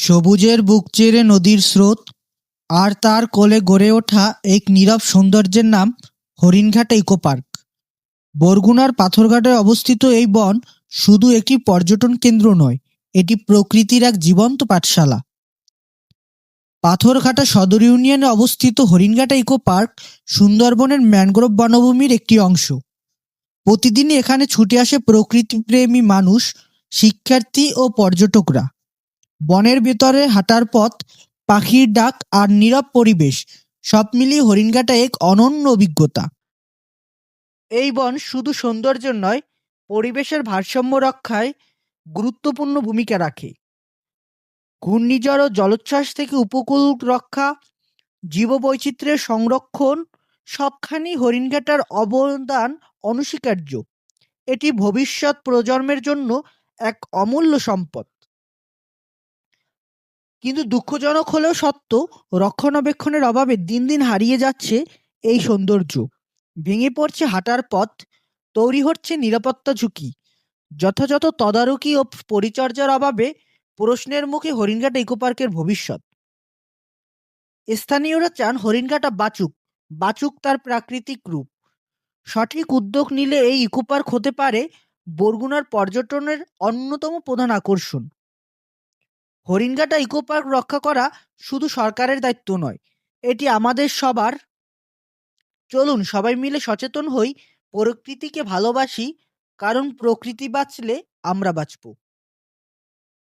সবুজের বুক চিরে নদীর স্রোত, আর তার কোলে গড়ে ওঠা এক নীরব সৌন্দর্যের নাম হরিণঘাটা ইকো পার্ক। বরগুনার পাথরঘাটায় অবস্থিত এই বন শুধু একটি পর্যটন কেন্দ্র নয়, এটি প্রকৃতির এক জীবন্ত পাঠশালা। পাথরঘাটা সদর ইউনিয়নে অবস্থিত হরিণঘাটা ইকো পার্ক সুন্দরবনের ম্যানগ্রোভ বনভূমির একটি অংশ। প্রতিদিনই এখানে ছুটে আসে প্রকৃতিপ্রেমী মানুষ, শিক্ষার্থী ও পর্যটকরা। বনের ভেতরে হাঁটার পথ, পাখির ডাক আর নীরব পরিবেশ সব মিলিয়ে হরিণঘাটা এক অনন্য অভিজ্ঞতা। এই বন শুধু সৌন্দর্য নয়, পরিবেশের ভারসাম্য রক্ষায় গুরুত্বপূর্ণ ভূমিকা রাখে। ঘূর্ণিঝড় ও জলোচ্ছ্বাস থেকে উপকূল রক্ষা, জীববৈচিত্র্যের সংরক্ষণ সবখানেই হরিণঘাটার অবদান অনস্বীকার্য। এটি ভবিষ্যৎ প্রজন্মের জন্য এক অমূল্য সম্পদ। কিন্তু দুঃখজনক হলেও সত্য, রক্ষণাবেক্ষণের অভাবে দিন দিন হারিয়ে যাচ্ছে এই সৌন্দর্য। ভেঙে পড়ছে হাঁটার পথ, তৈরি হচ্ছে নিরাপত্তা ঝুঁকি। যথাযথ তদারকি ও পরিচর্যার অভাবে প্রশ্নের মুখে হরিণঘাটা ইকো পার্কের ভবিষ্যৎ। স্থানীয়রা চান হরিণঘাটা বাঁচুক তার প্রাকৃতিক রূপ। সঠিক উদ্যোগ নিলে এই ইকো পার্ক হতে পারে বরগুনার পর্যটনের অন্যতম প্রধান আকর্ষণ। হরিণঘাটা ইকো পার্ক রক্ষা করা শুধু সরকারের দায়িত্ব নয়, এটি আমাদের সবার। চলুন সবাই মিলে সচেতন হই, প্রকৃতিকে ভালোবাসি, কারণ প্রকৃতি বাঁচলে আমরা বাঁচব।